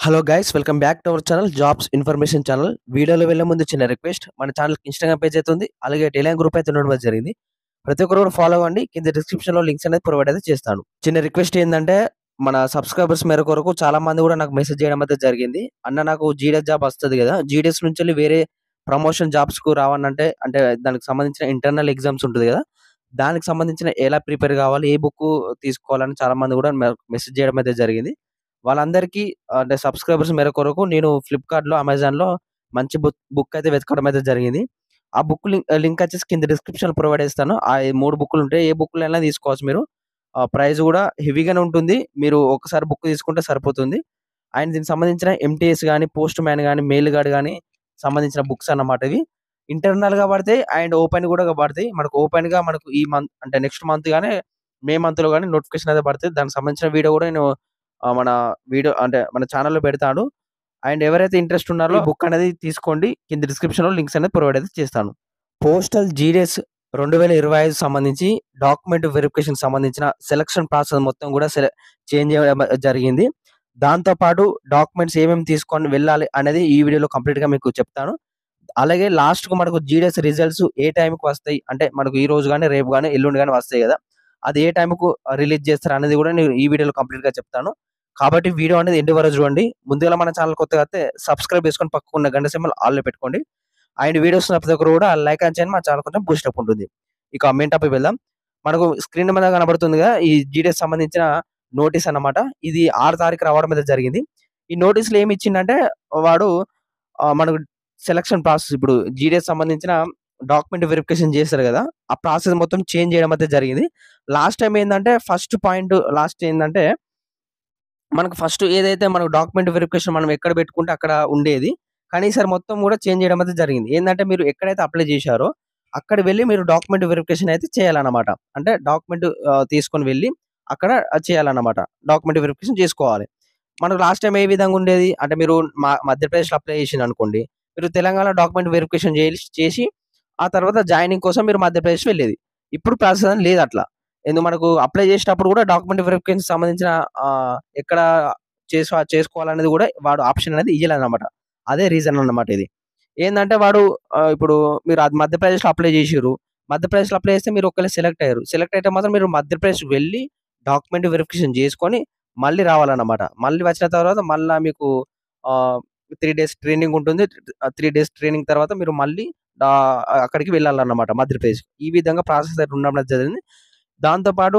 Hello guys, welcome back to our channel jobs information channel. వీడియోలో వెళ్ళే ముందు చిన్న రిక్వెస్ట్, మన ఛానల్కి ఇన్స్టాగ్రామ్ పేజ్ అయితే ఉంది, అలాగే టెలిగ్రామ్ గ్రూప్ అయితే ఉండడం జరిగింది. ప్రతి ఒక్కరు కూడా ఫాలో అవ్వండి. కింద డిస్క్రిప్షన్ లో లింక్స్ అనేది ప్రొవైడ్ అయితే చేస్తాను. చిన్న రిక్వెస్ట్ ఏంటంటే, మన సబ్స్క్రైబర్స్ మేర కొరకు చాలా మంది కూడా నాకు మెసేజ్ చేయడం అయితే జరిగింది. అన్న నాకు జీడిఎస్ జాబ్ వస్తుంది కదా, జీడిఎస్ నుంచి వెళ్ళి వేరే ప్రమోషన్ జాబ్స్ కు రావాలంటే అంటే దానికి సంబంధించిన ఇంటర్నల్ ఎగ్జామ్స్ ఉంటుంది కదా, దానికి సంబంధించిన ఎలా ప్రిపేర్ కావాలి, ఏ బుక్ తీసుకోవాలని చాలా మంది కూడా మెసేజ్ చేయడం అయితే జరిగింది. వాళ్ళందరికీ అంటే సబ్స్క్రైబర్స్ మేర కొరకు నేను ఫ్లిప్‌కార్ట్‌లో, అమెజాన్‌లో మంచి బుక్ అయితే వెతకడం అయితే జరిగింది. ఆ బుక్ లింక్ వచ్చేసి కింద డిస్క్రిప్షన్‌లో ప్రొవైడ్ చేస్తాను. ఆ 3 బుక్‌లు ఉంటాయి. ఏ బుక్‌లైనా తీసుకోవచ్చు మీరు. ప్రైస్ కూడా హెవీగానే ఉంటుంది. మీరు ఒకసారి బుక్ తీసుకుంటే సరిపోతుంది. అండ్ దీనికి సంబంధించిన ఎంటీఎస్ గాని, పోస్ట్ మ్యాన్ గాని, మెయిల్ గార్డ్ గాని సంబంధించిన బుక్స్ అన్నమాట ఇవి. ఇంటర్నల్‌గా పడతాయి అండ్ ఓపెన్ కూడా పడతాయి. మనకు ఈ మంత్ అంటే నెక్స్ట్ మంత్ గాని, మే మంత్‌లో గాని నోటిఫికేషన్ అయితే పడతది. దానికి సంబంధించిన వీడియో కూడా నేను మన వీడియో అంటే మన ఛానెల్‌లో పెడతాను. అండ్ ఎవరైతే ఇంట్రెస్ట్ ఉన్నారో ఈ బుక్ అనేది తీసుకోండి. కింద డిస్క్రిప్షన్‌లో లింక్స్ అనేది ప్రొవైడ్ అయితే చేస్తాను. పోస్టల్ జీడీఎస్ 2025 సంబంధించి డాక్యుమెంట్ వెరిఫికేషన్‌కి సంబంధించిన సెలక్షన్ ప్రాసెస్ మొత్తం కూడా చేంజ్ చేయడం జరిగింది. దాంతో పాటు డాక్యుమెంట్స్ ఏమేమి తీసుకొని వెళ్ళాలి అనేది ఈ వీడియోలో కంప్లీట్‌గా మీకు చెప్తాను. అలాగే లాస్ట్‌కు మనకు జీడీఎస్ రిజల్ట్స్ ఏ టైంకి వస్తాయి, అంటే మనకు ఈ రోజు గాని, రేపు గాని, ఎల్లుండి గాని వస్తాయి కదా, అది ఏ టైంకు రిలీజ్ చేస్తారు అనేది కూడా నేను ఈ వీడియోలో కంప్లీట్‌గా చెప్తాను. కాబట్టి వీడియో అనేది ఎండ్ వరకు చూడండి. ముందుగా మన ఛానల్ కొత్తగా అయితే సబ్స్క్రైబ్ చేసుకొని పక్కకున్న గంట సింబల్ ఆల్‌లో పెట్టుకోండి. అండ్ వీడియోస్ ప్రతి ఒక్కరు కూడా లైక్ అండ్ చేయండి. మా ఛానల్ కొంచెం బూస్ట్ అప్ ఉంటుంది. ఇక మెయిన్ టాపిక్ వెళ్దాం. మనకు స్క్రీన్ మీద కనబడుతుందిగా ఈ జీడీఎస్ సంబంధించిన నోటీస్ అన్నమాట. ఇది 6 తారీఖు రావడం అయితే జరిగింది. ఈ నోటీస్‌లో ఏమి ఇచ్చిండంటే వాడు మనకు సెలక్షన్ ప్రాసెస్ ఇప్పుడు జీడీఎస్ సంబంధించిన డాక్యుమెంట్ వెరిఫికేషన్ చేస్తారు కదా, ఆ ప్రాసెస్ మొత్తం చేంజ్ చేయడం అయితే జరిగింది. లాస్ట్ టైమ్ ఏందంటే లాస్ట్ ఏందంటే మనకు ఫస్ట్ ఏదైతే మనకు డాక్యుమెంట్ వెరిఫికేషన్ మనం ఎక్కడ పెట్టుకుంటే అక్కడ ఉండేది. కానీ ఈసారి మొత్తం కూడా చేంజ్ చేయడం అయితే జరిగింది. ఏందంటే మీరు ఎక్కడైతే అప్లై చేశారో అక్కడ వెళ్లి మీరు డాక్యుమెంట్ వెరిఫికేషన్ అయితే చేయాలన్నమాట. అంటే డాక్యుమెంట్ తీసుకొని వెళ్లి అక్కడ చేయాలన్నమాట. డాక్యుమెంట్ వెరిఫికేషన్ చేసుకోవాలి. మనకు లాస్ట్ టైమ్ ఏ విధంగా ఉండేది అంటే మీరు మధ్యప్రదేశ్‌లో అప్లై చేసిందనుకోండి, మీరు తెలంగాణ డాక్యుమెంట్ వెరిఫికేషన్ చేసి ఆ తర్వాత జాయినింగ్ కోసం మీరు మధ్యప్రదేశ్ వెళ్ళేది. ఇప్పుడు ప్రాసెస్ అనేది లేదు అట్లా. మనకు అప్లై చేసేటప్పుడు కూడా డాక్యుమెంట్ వెరిఫికేషన్‌కి సంబంధించిన ఎక్కడ చేసుకోవాలనేది కూడా వాడు ఆప్షన్ అనేది ఇయ్యలేదన్నమాట. అదే రీజన్ అన్నమాట ఇది. ఏందంటే వాడు ఇప్పుడు మీరు అది మధ్యప్రదేశ్‌లో అప్లై చేసిర్రు. మధ్యప్రదేశ్‌లో అప్లై చేస్తే మీరు ఒకవేళ సెలెక్ట్ అయ్యారు. సెలెక్ట్ అయితే మాత్రం మీరు మధ్యప్రదేశ్ వెళ్లి డాక్యుమెంట్ వెరిఫికేషన్ చేసుకొని మళ్ళీ రావాలన్నమాట. మళ్ళీ వచ్చిన తర్వాత మళ్ళా మీకు ఆహ్, 3 డేస్ ట్రైనింగ్ ఉంటుంది. 3 డేస్ ట్రైనింగ్ తర్వాత మీరు మళ్ళీ అక్కడికి వెళ్ళాలన్నమాట మధ్యప్రదేశ్. ఈ విధంగా ప్రాసెస్ అయితే ఉండడం జరిగింది. దాంతో పాటు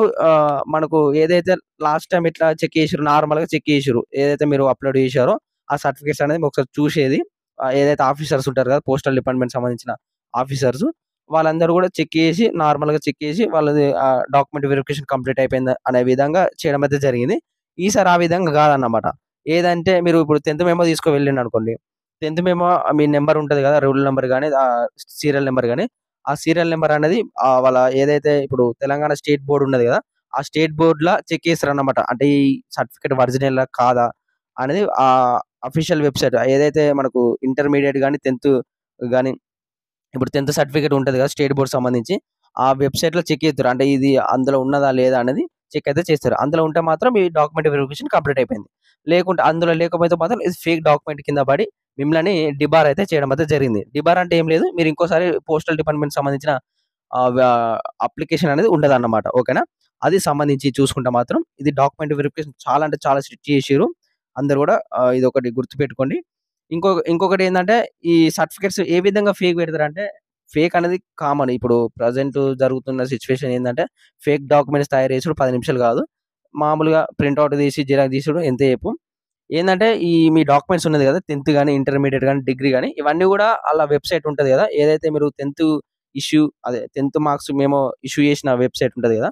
మనకు ఏదైతే లాస్ట్ టైమ్ ఇట్లా చెక్ చేసిర్రో, నార్మల్‌గా చెక్ చేసిర్రు. ఏదైతే మీరు అప్‌లోడ్ చేశారో ఆ సర్టిఫికేట్స్ అనేది ఒకసారి చూసేది. ఏదైతే ఆఫీసర్స్ ఉంటారు కదా, పోస్టల్ డిపార్ట్‌మెంట్ సంబంధించిన ఆఫీసర్స్, వాళ్ళందరూ కూడా చెక్ చేసి నార్మల్‌గా చెక్ చేసి వాళ్ళది డాక్యుమెంట్ వెరిఫికేషన్ కంప్లీట్ అయిపోయింది అనే విధంగా చేయడం అయితే జరిగింది. ఈసారి ఆ విధంగా కాదన్నమాట. ఏదంటే మీరు ఇప్పుడు 10థ్ మెమో తీసుకొని వెళ్ళిండనుకోండి. 10థ్ మెమో మీ నంబర్ ఉంటది కదా, రూల్ నంబర్ గాని, సీరియల్ నంబర్ గాని, ఆ సీరియల్ నంబర్ అనేది వాళ్ళ ఏదైతే ఇప్పుడు తెలంగాణ స్టేట్ బోర్డ్ ఉన్నది కదా, ఆ స్టేట్ బోర్డ్‌ల చెక్ చేస్తారన్నమాట. అంటే ఈ సర్టిఫికేట్ ఒరిజినలా కాదా అనేది అఫీషియల్ వెబ్‌సైట్ ఏదైతే మనకు ఇంటర్మీడియేట్ గాని, 10థ్ గాని, ఇప్పుడు 10థ్ సర్టిఫికేట్ ఉంటది కదా స్టేట్ బోర్డ్ సంబంధించి, ఆ వెబ్‌సైట్‌లో చెక్ చేస్తారు. అంటే ఇది అందులో ఉన్నదా లేదా అనేది చెక్ అయితే చేస్తారు. అందులో ఉంటే మాత్రం మీ డాక్యుమెంట్ వెరిఫికేషన్ కంప్లీట్ అయిపోయింది. లేకుంటే అందులో లేకపోతే మాత్రం ఇది ఫేక్ డాక్యుమెంట్ కింద పడి మిమ్మల్ని డిబార్ అయితే చేయడం అయితే జరిగింది. డిబార్ అంటే ఏం లేదు. మీరు ఇంకోసారి పోస్టల్ డిపార్ట్‌మెంట్ సంబంధించిన ఆహ్, వ అప్లికేషన్ అనేది ఉండదన్నమాట. ఓకేనా? అది సంబంధించి చూసుకుంటే మాత్రం ఇది డాక్యుమెంట్ వెరిఫికేషన్ చాలా అంటే చాలా స్ట్రిక్ట్ చేసిర్రు. అందరూ కూడా ఇదొకటి గుర్తుపెట్టుకోండి. ఇంకొకటేందంటే ఈ సర్టిఫికేట్స్ ఏ విధంగా ఫేక్ పెడతారంటే, ఫేక్ అనేది కామన్. ఇప్పుడు ప్రెజెంట్ జరుగుతున్న సిట్యుయేషన్ ఏందంటే, ఫేక్ డాక్యుమెంట్స్ తయారు చేసుడు 10 నిమిషాలు కాదు. మామూలుగా ప్రింట్ ఔట్ తీసి, జిరాక్స్ తీసుడు ఎంతసేపు. ఏందంటే ఈ మీ డాక్యుమెంట్స్ ఉన్నది కదా, 10థ్ గాని, ఇంటర్మీడియేట్ గాని, డిగ్రీ గాని, ఇవన్నీ కూడా ఆళ్ళ వెబ్‌సైట్ ఉంటది కదా, ఏదైతే మీరు 10థ్ అదే 10థ్ మార్క్స్ మేము ఇష్యూ చేసిన వెబ్‌సైట్ ఉంటది కదా,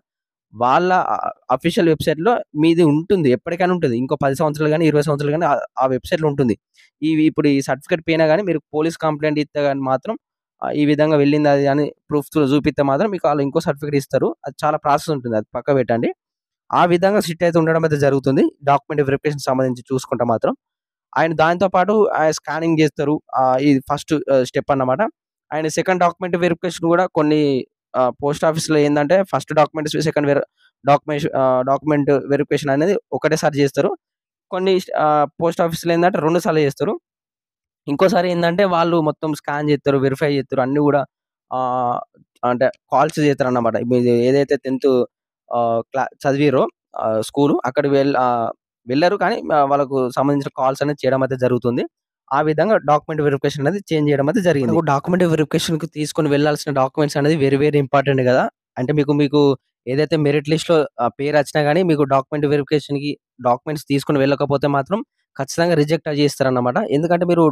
వాళ్ళ అఫీషియల్ వెబ్‌సైట్‌లో మీది ఉంటుంది. ఎప్పటికైనా ఉంటది. ఇంకో 10 సంవత్సరాలు గాని, 20 సంవత్సరాలు గాని ఆ వెబ్‌సైట్‌లో ఉంటుంది. ఇప్పుడు ఈ సర్టిఫికేట్ పోయినా గాని మీరు పోలీస్ కంప్లెయింట్ ఇస్తే గాని మాత్రం ఈ విధంగా వెళ్ళింది అది అని ప్రూఫ్‌తో చూపిస్తే మాత్రం మీకు ఆళ్ళు ఇంకో సర్టిఫికేట్ ఇస్తారు. అది చాలా ప్రాసెస్ ఉంటుంది. అది పక్కకు పెట్టండి. ఆ విధంగా స్ట్రిక్ట్ అయితే ఉండడం అయితే జరుగుతుంది. డాక్యుమెంట్ వెరిఫికేషన్ సంబంధించి చూసుకుంటే మాత్రం. ఆయన దానితో పాటు స్కానింగ్ చేస్తారు. ఇది ఫస్ట్ స్టెప్ అన్నమాట. అండ్ సెకండ్ డాక్యుమెంట్ వెరిఫికేషన్ కూడా కొన్ని పోస్ట్ ఆఫీస్‌లో ఏందంటే first document, second document verification అనేది ఒకటేసారి చేస్తారు. కొన్ని పోస్ట్ ఆఫీస్‌లో ఏందంటే 2 సార్లు చేస్తారు. ఇంకోసారి ఏందంటే వాళ్ళు మొత్తం స్కాన్ చేత్తరు, వెరిఫై చేత్తరు. అన్నీ గూడా ఆహ్, అంటే కాల్స్ చేత్తరన్నమాట. మీది ఏదైతే 10థ్ చదివిర్రో స్కూలు అక్కడికి వెళ్లరు కానీ వాళ్ళకు సంబంధించిన కాల్స్ అనేది చేయడం అయితే జరుగుతుంది. ఆ విధంగా డాక్యుమెంట్ వెరిఫికేషన్ అనేది చేంజ్ చేయడం అయితే జరిగింది. మనకు డాక్యుమెంట్ వెరిఫికేషన్‌కి తీసుకొని వెళ్ళాల్సిన డాక్యుమెంట్స్ అనేది వెరీ వెరీ ఇంపార్టెంట్ గదా! అంటే మీకు ఏదైతే మెరిట్ లిస్ట్‌లో పేరచ్చినా గాని మీకు డాక్యుమెంట్ వెరిఫికేషన్‌కి డాక్యుమెంట్స్ తీసుకొని వెళ్ళకపోతే మాత్రం ఖచ్చితంగా రిజెక్ట్ చేస్తారన్నమాట. ఎందుకంటే మీరు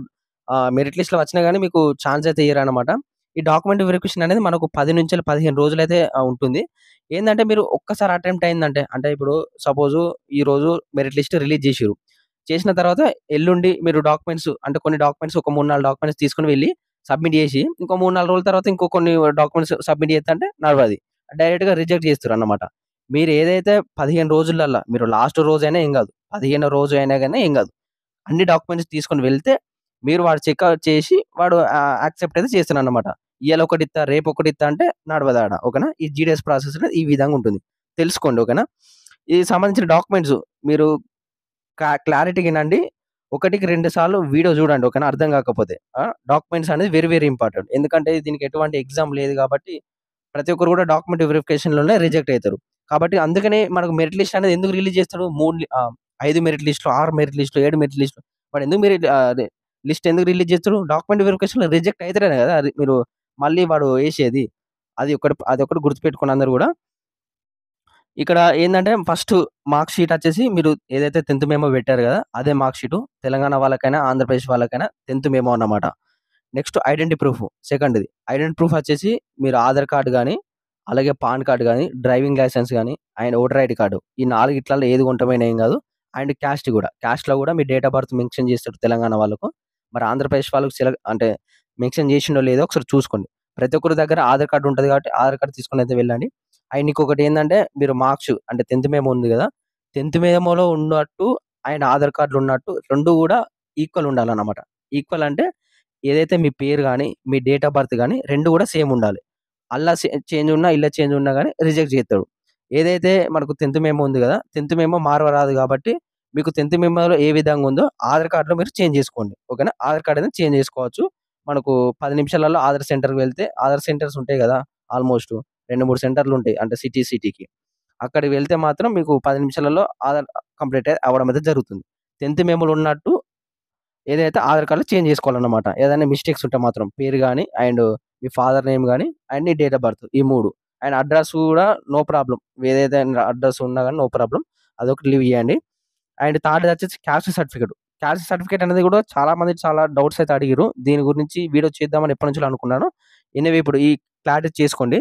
మెరిట్ లిస్ట్‌లో వచ్చినా గాని మీకు ఛాన్స్ అయితే ఇయ్యరన్నమాట. ఈ డాక్యుమెంట్ వెరిఫికేషన్ అనేది మనకు 10-15 రోజులైతే ఉంటుంది. ఏందంటే మీరు ఒక్కసారి అటెంప్ట్ అయిందంటే, అంటే ఇప్పుడు సపోజు ఈరోజు మెరిట్ లిస్ట్ రిలీజ్ జేసిర్రు. చేసిన తర్వాత ఎల్లుండి మీరు డాక్యుమెంట్స్ అంటే కొన్ని డాక్యుమెంట్స్ ఒక 3, 4 డాక్యుమెంట్స్ తీసుకొని వెళ్లి సబ్మిట్ జేసి, ఇంకో 3, 4 రోజుల తర్వాత ఇంకో కొన్ని డాక్యుమెంట్స్ సబ్మిట్ చేత్తంటే నడవది. డైరెక్ట్‌గా రిజెక్ట్ చేస్తురన్నమాట. మీరు ఏదైతే 15 రోజులల్ల మీరు లాస్ట్ రోజైనా ఏం గాదు. 15 రోజు అయినా గాని ఏం గాదు. అన్ని డాక్యుమెంట్స్ తీసుకొని వెళ్తే, మీరు వాడు చెకౌట్ చేసి వాడు యాక్సెప్ట్ అయితే చేస్తాడన్నమాట. ఇయాల ఒకటిత్తా, రేపొకటిత్తా అంటే నడవదాడ. ఓకేనా? ఈ జీడీఎస్ ప్రాసెస్ అనేది ఈ విధంగా ఉంటుంది. తెలుసుకోండి. ఓకేనా? ఇది సంబంధించిన డాక్యుమెంట్స్ మీరు క్లారిటీగా ఇనండి. ఒకటికి 2 సార్లు వీడియో చూడండి. ఓకేనా? అర్థం కాకపోతే. డాక్యుమెంట్స్ అనేది వెరీ వెరీ ఇంపార్టెంట్. ఎందుకంటే దీనికి ఎటువంటి ఎగ్జామ్ లేదు కాబట్టి ప్రతి ఒక్కరు కూడా డాక్యుమెంట్ వెరిఫికేషన్‌లోనే రిజెక్ట్ అయితారు. కాబట్టి అందుకనే మనకు మెరిట్ లిస్ట్ అనేది ఎందుకు రిలీజ్ చేస్తాడు? 5 మెరిట్ లిస్ట్‌లు, 6 మెరిట్ లిస్ట్‌లు, 7 మెరిట్ లిస్ట్‌లు వాడు ఎందుకు అదే లిస్ట్ ఎందుకు రిలీజ్ చేస్తాడు? డాక్యుమెంట్ వెరిఫికేషన్‌లో రిజెక్ట్ అయితేనే కదా! అది మీరు మళ్ళీ వాడు ఏసేది. అదొకటి గుర్తుపెట్టుకోండి అందరూ గూడా. ఇక్కడ ఏందంటే ఫస్ట్ మార్క్ షీట్ వచ్చేసి మీరు ఏదైతే 10థ్ మెమో పెట్టారు గదా! అదే మార్క్ షీటు. తెలంగాణ వాళ్ళకైనా, ఆంధ్రప్రదేశ్ వాళ్ళకైనా 10థ్ మెమో అన్నమాట. నెక్స్ట్ ఐడెంటిటీ ప్రూఫ్ సెకండ్‌ది. ఐడెంటిటీ ప్రూఫ్ వచ్చేసి మీరు ఆధార్ కార్డ్ గాని, అలాగే పాన్ కార్డ్ గాని, డ్రైవింగ్ లైసెన్స్ గాని, అండ్ ఓటర్ ఐడీ కార్డ్. ఈ 4 ఇట్లల్లో ఏది కొంటమైనా ఏం గాదు. అండ్ క్యాస్ట్ గూడా. క్యాస్ట్‌లో గూడా మీ డేట్ ఆఫ్ బర్త్ మెన్షన్ చేస్తాడు తెలంగాణ వాళ్ళకు. మరి ఆంధ్రప్రదేశ్ వాళ్ళకి అంటే మెన్షన్ చేసిండో లేదో ఒకసారి చూసుకోండి. ప్రతి ఒక్కరి దగ్గర ఆధార్ కార్డ్ ఉంటది కాబట్టి ఆధార్ కార్డ్ తీసుకొనైతే వెళ్ళండి. అండ్ ఇంకొకటి ఏందంటే మీరు మార్క్స్ అంటే 10థ్ మెమో ఉంది గదా! 10థ్ మెమోలో ఉన్నట్టు అండ్ ఆధార్ కార్డ్‌లో ఉన్నట్టు 2 గూడా ఈక్వల్ ఉండాలన్నమాట. ఈక్వల్ అంటే ఏదైతే మీ పేరు గాని, మీ డేట్ ఆఫ్ బర్త్ గాని 2 గూడా సేమ్ ఉండాలి. అల్లా చేంజ్ ఉన్నా, ఇల్లా చేంజ్ ఉన్నా గాని రిజెక్ట్ జేత్తడు. ఏదైతే మనకు 10థ్ మెమో ఉంది గదా! 10థ్ మెమో మారవరాదు గాబట్టి, మీకు 10థ్ మెమోలో ఏ విధంగా ఉందో ఆధార్ కార్డ్‌లో మీరు చేంజ్ జేసుకోండి. ఓకేనా? ఆధార్ కార్డ్ అనేది చేంజ్ జేసుకోవచ్చు. మనకు 10 నిమిషాలలో ఆధార్ సెంటర్‌కి వెళ్తే ఆధార్ సెంటర్స్ ఉంటాయి గదా! ఆల్‌మోస్ట్ 2, 3 సెంటర్‌లుంటాయి. అంటే సిటీకి. అక్కడికి వెళ్తే మాత్రం మీకు 10 నిమిషాలలో ఆధార్ కంప్లీట్ అవ్వడం అయితే జరుగుతుంది. 10థ్ మెమోలో ఉన్నట్టు ఏదైతే ఆధార్ కార్డ్‌లో చేంజ్ చేసుకోవాలన్నమాట. ఏదైనా మిస్టేక్స్ ఉంటే మాత్రం పేరు గాని, అండ్ మీ ఫాదర్ నేమ్ గాని, అండ్ నీ డేట్ ఆఫ్ బర్త్ ఈ 3. అండ్ అడ్రెస్ కూడా నో ప్రాబ్లమ్. ఏదైతే అడ్రెస్ ఉన్నా గాని నో ప్రాబ్లమ్. అదొకటి లీవ్ ఇయ్యండి. అండ్ థర్డ్‌ది వచ్చేసి క్యాస్ట్ సర్టిఫికేట్. క్యాస్ట్ సర్టిఫికేట్ అనేది కూడా చాలా మంది చాలా డౌట్స్ అయితే అడిగిర్రు. దీని గురించి వీడియో చేద్దామని ఎప్పటినుంచో అనుకున్నాను. ఎనీవే ఇప్పుడు ఈ క్లారిటీ చేసుకోండి.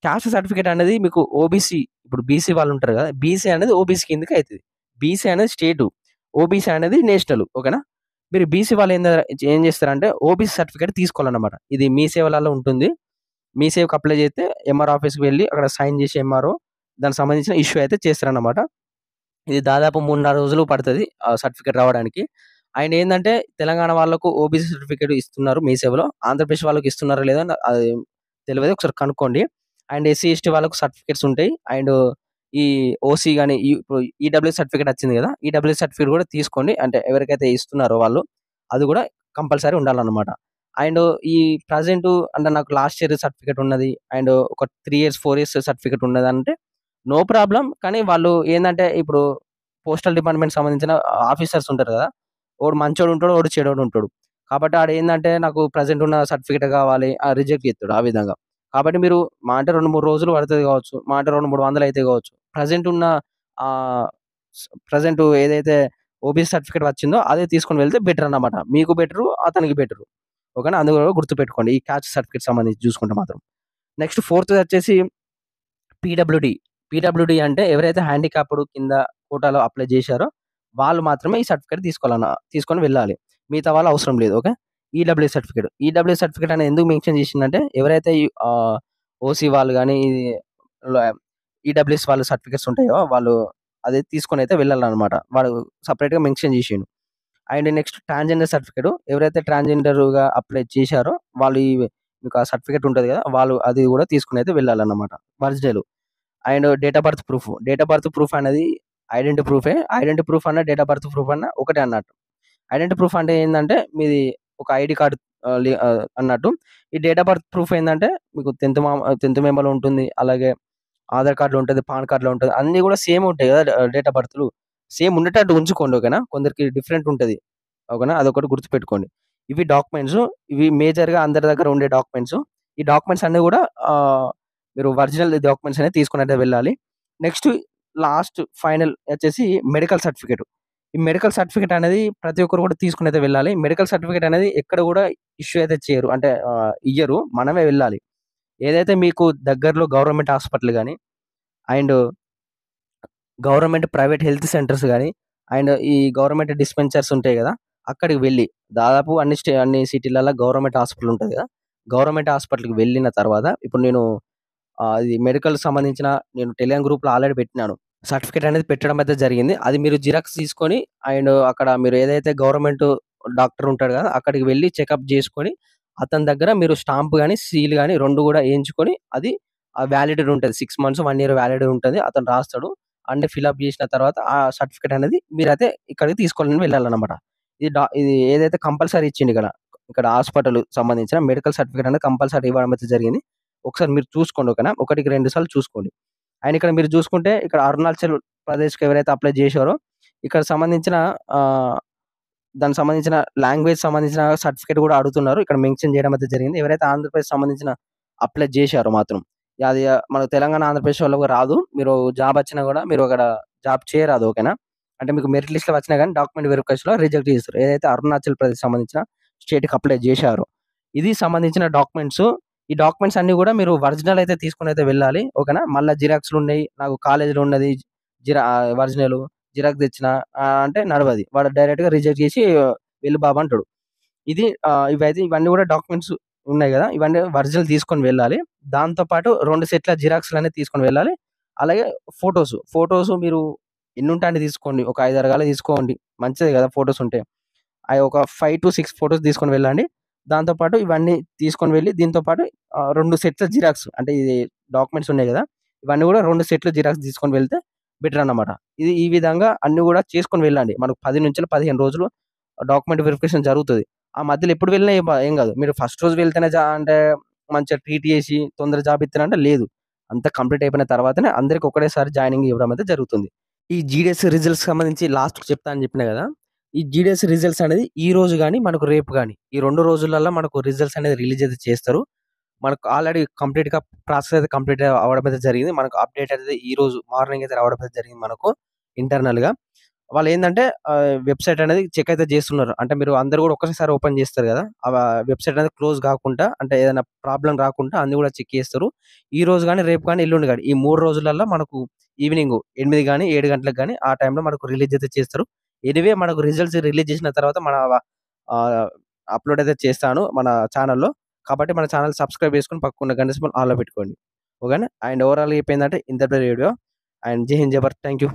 క్యాస్ట్ సర్టిఫికేట్ అనేది మీకు ఓబీసీ ఇప్పుడు బీసీ వాళ్ళు ఉంటారు కదా! బీసీ అనేది ఓబీసీ కిందకి అయితది. బీసీ అనేది స్టేటు. ఓబీసీ అనేది నేషనల్. ఓకేనా? మీరు బీసీ వాళ్ళు ఏం చేస్తారంటే ఓబీసీ సర్టిఫికేట్ తీసుకోవాలన్నమాట. ఇది మీ సేవలలో ఉంటుంది. మీ సేవకి అప్లై చేస్తే ఎంఆర్ ఆఫీస్‌కి వెళ్లి అక్కడ సైన్ చేసి ఎంఆర్ఓ దానికి సంబంధించిన ఇష్యూ అయితే చేస్తారన్నమాట. ఇది దాదాపు 3, 4 రోజులు పడతది సర్టిఫికేట్ రావడానికి. అండ్ ఏందంటే తెలంగాణ వాళ్ళకు ఓబీసీ సర్టిఫికేట్ ఇస్తున్నారు మీ సేవలో. ఆంధ్రప్రదేశ్ వాళ్ళకి ఇస్తున్నారో లేదో అది తెలవదు. ఒకసారి కనుక్కోండి. అండ్ ఎస్సీ, ఎస్టీ వాళ్ళకు సర్టిఫికేట్స్ ఉంటాయి. అండ్ ఈ ఓసీ గాని ఇప్పుడు ఈడబ్ల్యూఎస్ సర్టిఫికేట్ వచ్చింది కదా! ఈడబ్ల్యూఎస్ సర్టిఫికేట్ కూడా తీసుకోండి. అంటే ఎవరికైతే ఇస్తున్నారో వాళ్ళు అది కూడా కంపల్సరీ ఉండాలన్నమాట. అండ్ ఈ ప్రెజెంటు అంటే నాకు లాస్ట్ ఇయర్ సర్టిఫికేట్ ఉన్నది. అండ్ ఒక 3 ఇయర్స్, 4 ఇయర్స్ సర్టిఫికేట్ ఉన్నదంటే నో ప్రాబ్లమ్. కానీ వాళ్ళు ఏందంటే ఇప్పుడు పోస్టల్ డిపార్ట్‌మెంట్ సంబంధించిన ఆఫీసర్స్ ఉంటారు కదా! ఒకడు మంచోడు ఉంటాడు. ఒకడు చెడోడు ఉంటాడు. కాబట్టి ఆడేందంటే నాకు ప్రెజెంట్ ఉన్న సర్టిఫికేట్ కావాలి రిజెక్ట్ చేస్తాడు ఆ విధంగా. కాబట్టి మీరు మహా అంటే 2, 3 రోజులు పడతది కావచ్చు. మహా అంటే 200, 300 అయితాయి కావచ్చు. ప్రెజెంట్ ఉన్న ఆహ్, ప్రెజెంట్ ఏదైతే ఓబీసీ సర్టిఫికేట్ వచ్చిందో అదే తీసుకొని వెళ్తే బెటర్ అన్నమాట. మీకు బెటరు, అతనికి బెటరు. ఓకేనా? అది కూడా గుర్తుపెట్టుకోండి. ఈ క్యాస్ట్ సర్టిఫికేట్ సంబంధించి చూసుకుంటే మాత్రం. నెక్స్ట్ ఫోర్త్‌ది వచ్చేసి పీడబ్ల్యూడీ. పీడబ్ల్యూడీ అంటే ఎవరైతే హ్యాండిక్యాప్డ్ కింద కోటాలో అప్లై చేశారో వాళ్ళు మాత్రమే ఈ సర్టిఫికేట్ తీసుకొని వెళ్ళాలి. మిగతా వాళ్ళు అవసరం లేదు. Okay. EWS certificate. EWS certificate అనేది ఎందుకు మెన్షన్ చేసిందంటే ఎవరైతే ఓసీ వాళ్ళు గాని ల ఈడబ్ల్యూఎస్ వాళ్ళ సర్టిఫికేట్స్ ఉంటాయో వాళ్ళు అది తీసుకొనైతే వెళ్ళాలన్నమాట. వాడు సెపరేట్‌గా మెన్షన్ చేసిండు. And next transgender certificate. ఎవరైతే ట్రాన్స్‌జెండర్‌గా అప్లై చేశారో వాళ్ళు మీకు ఆ సర్టిఫికేట్ ఉంటది కదా! వాళ్ళు అది కూడా తీసుకొనైతే వెళ్ళాలన్నమాట. Original. And date of birth proof. Date of birth proof అనేది ఐడెంటిటీ ప్రూఫే. ఐడెంటిటీ ప్రూఫ్ అన్నా, డేట్ ఆఫ్ బర్త్ ప్రూఫ్ అన్నా ఒకటే అన్నట్టు. ఐడెంటిటీ ప్రూఫ్ అంటే ఏందంటే మీది ఒక ఐడీ కార్డ్ అన్నట్టు. ఈ డేట్ ఆఫ్ బర్త్ ప్రూఫ్ ఏందంటే మీకు 10th మెమోలో ఉంటుంది. అలాగే ఆధార్ కార్డ్‌లో ఉంటది, పాన్ కార్డ్‌లో ఉంటది. అన్నీ గూడా సేమ్ ఉంటాయి గదా! Date of బర్త్‌లు. సేమ్ ఉండేటట్టు ఉంచుకోండి. ఓకేనా. కొందరికి డిఫరెంట్ ఉంటది. ఓకేనా. అదొకటి గుర్తుపెట్టుకోండి. ఇవి డాక్యుమెంట్స్. ఇవి మేజర్‌గా అందరి దగ్గర ఉండే డాక్యుమెంట్స్. ఈ డాక్యుమెంట్స్ అన్నీ గూడా మీరు ఒరిజినల్ డాక్యుమెంట్స్ అనేవి తీసుకొనైతే వెళ్ళాలి. నెక్స్ట్ లాస్ట్ ఫైనల్ వచ్చేసి మెడికల్ సర్టిఫికేట్. ఈ మెడికల్ సర్టిఫికేట్ అనేది ప్రతి ఒక్కరు కూడా తీసుకొనైతే వెళ్ళాలి. మెడికల్ సర్టిఫికేట్ అనేది ఎక్కడ గూడా ఇష్యూ అయితే చేయరు. అంటే ఇయ్యరు. మనమే వెళ్ళాలి. ఏదైతే మీకు దగ్గరలో గవర్నమెంట్ హాస్పిటల్ గాని, and government private health centres గాని, అండ్ ఈ గవర్నమెంట్ డిస్పెన్సర్స్ ఉంటాయి గదా! అక్కడికి వెళ్లి దాదాపు అన్ని సిటీలలో గవర్నమెంట్ హాస్పిటల్ ఉంటది గదా! గవర్నమెంట్ హాస్పిటల్‌కి వెళ్ళిన తర్వాత ఇప్పుడు నేను ఇది మెడికల్‌కి సంబంధించిన నేను టెలిగ్రామ్ గ్రూప్‌లో ఆల్రెడీ పెట్టినాను. సర్టిఫికేట్ అనేది పెట్టడం అయితే జరిగింది. అది మీరు జిరాక్స్ తీసుకొని అండ్ అక్కడ మీరు ఏదైతే గవర్నమెంట్ డాక్టర్ ఉంటాడు గదా! అక్కడికి వెళ్లి చెకప్ జేసుకొని అతని దగ్గర మీరు స్టాంప్ గాని, సీల్ గాని 2 గూడా ఏయించుకొని అది వాలిడిటీ ఉంటది. 6 మంత్స్, 1 ఇయర్ వాలిడిటీ ఉంటది. అతను రాస్తాడు. అన్ని ఫిలప్ జేసిన తర్వాత ఆ సర్టిఫికేట్ అనేది మీరైతే ఇక్కడికి తీసుకొని వెళ్ళాలన్నమాట. ఇది ఏదైతే కంపల్సరీ ఇచ్చిండు ఇక్కడ. ఇక్కడ హాస్పిటల్ సంబంధించిన మెడికల్ సర్టిఫికేట్ అనేది కంపల్సరీ ఇవ్వడం అయితే జరిగింది. ఒకసారి మీరు చూసుకోండి. ఓకేనా. ఒకటికి 2 సార్లు చూసుకోండి. అండ్ ఇక్కడ మీరు చూసుకుంటే ఇక్కడ అరుణాచల్ ప్రదేశ్‌కి ఎవరైతే అప్లై చేశారో ఇక్కడ సంబంధించిన ఆహ్, దానికి సంబంధించిన లాంగ్వేజ్ సంబంధించిన సర్టిఫికేట్ కూడా అడుగుతున్నారు. ఇక్కడ మెన్షన్ చేయడం అయితే జరిగింది. ఎవరైతే ఆంధ్రప్రదేశ్ సంబంధించిన అప్లై చేశారో మాత్రం అది మనకు తెలంగాణ, ఆంధ్రప్రదేశ్ వాళ్ళకి రాదు. మీరు జాబ్ వచ్చినా కూడా మీరు అక్కడ జాబ్ చేయరాదు. ఓకేనా. అంటే మీకు మెరిట్ లిస్ట్‌లో వచ్చినా గాని డాక్యుమెంట్ వెరిఫికేషన్‌లో రిజెక్ట్ చేస్తారు. ఏదైతే అరుణాచల్ ప్రదేశ్ సంబంధించిన స్టేట్‌కి అప్లై చేశారో. ఇది సంబంధించిన డాక్యుమెంట్స్. ఈ డాక్యుమెంట్స్ అన్నీ గూడా మీరు ఒరిజినల్ అయితే తీసుకొనైతే వెళ్ళాలి. ఓకేనా. మళ్ళా జిరాక్స్‌లున్నయి. నాకు కాలేజ్‌లో ఉన్నది ఒరిజినలు జిరాక్స్ తెచ్చినా అంటే నడవది. వాడు డైరెక్ట్‌గా రిజెక్ట్ చేసి వెళ్ళు బాబు అంటాడు. ఇవన్నీ గూడా డాక్యుమెంట్స్ ఉన్నాయి గదా! ఇవన్నీ ఒరిజినల్ తీసుకొని వెళ్ళాలి. దాంతో పాటు 2 సెట్ల జిరాక్స్‌లనేవి తీసుకొని వెళ్ళాలి. అలాగే ఫోటోస్ మీరు ఎన్నుంటే అన్ని తీసుకోండి. ఒక 5, 6 తీసుకోండి. మంచిదే గదా! ఫోటోస్ ఉంటే. అయి ఒక 5-6 ఫోటోస్ తీసుకొని వెళ్ళండి. దాంతో పాటు ఇవన్నీ తీసుకొని వెళ్లి దీంతో పాటు 2 సెట్ల జిరాక్స్ అంటే ఇది డాక్యుమెంట్స్ ఉన్నాయి గదా! ఇవన్నీ గూడా 2 సెట్ల జిరాక్స్ తీసుకొని వెళ్తే బెటర్ అన్నమాట. ఈ విధంగా అన్నీ గూడా చేసుకొని వెళ్ళండి. మనకు 10-15 రోజులు డాక్యుమెంట్ వెరిఫికేషన్ జరుగుతది. ఆ మధ్యలో ఎప్పుడు వెళ్ళినా ఏం గాదు. మీరు ఫస్ట్ రోజు వెళ్తేనే అంటే మంచిగా ట్రీట్ చేసి తొందర జాబ్ ఇత్తరంటే లేదు. అంతా కంప్లీట్ అయిపోయిన తర్వాతనే అందరికి ఒకటేసారి జాయినింగ్ ఇవ్వడం అయితే జరుగుతుంది. ఈ జీడీఎస్ రిజల్ట్స్‌కి సంబంధించి లాస్ట్‌కి చెప్తా అని చెప్పినా గదా! ఈ జీడీఎస్ రిజల్ట్స్ అనేది ఈ రోజు గాని, మనకు రేపు గాని ఈ 2 రోజులల్ల మనకు రిజల్ట్స్ అనేది రిలీజ్ అయితే చేస్తారు. మనకు ఆల్రెడీ కంప్లీట్‌గా ప్రాసెస్ అయితే కంప్లీట్ అవ్వడం అయితే జరిగింది. మనకు అప్డేట్ అనేది ఈ రోజు మార్నింగ్ అయితే రావడం అయితే జరిగింది మనకు ఇంటర్నల్‌గా. వాళ్ళేందంటే వెబ్‌సైట్ అనేది చెక్ అయితే జేస్తున్నారు. అంటే మీరు అందరూ గూడా ఒకేసారి ఓపెన్ జేస్తారు గదా! వెబ్‌సైట్ అనేది క్లోజ్ గాకుండా అంటే ఏదైనా ప్రాబ్లమ్ రాకుండా అన్నీ గూడా చెక్ చేస్తారు. ఈ రోజు గాని, రేపు గాని, ఎల్లుండి గాని ఈ 3 రోజులల్ల మనకు ఈవినింగ్ 8 గాని, 7 గంటలకు గాని ఆ టైంలో మనకు రిలీజ్ అయితే చేస్తారు. ఎనీవే మనకు రిజల్ట్స్ రిలీజ్ చేసిన తర్వాత ఆహ్, అప్‌లోడ్ అయితే చేస్తాను మన ఛానెల్‌లో. కాబట్టి మన ఛానెల్ సబ్స్క్రైబ్ చేసుకొని పక్కకున్న గంట సింబల్ ఆల్‌లో పెట్టుకోండి. ఓకేనా. అండ్ ఓవరాల్‌గా అయిపోయిందంటే ఇంతటితో వీడియో. అండ్ జై హింద్, జై భారత్. Thank you.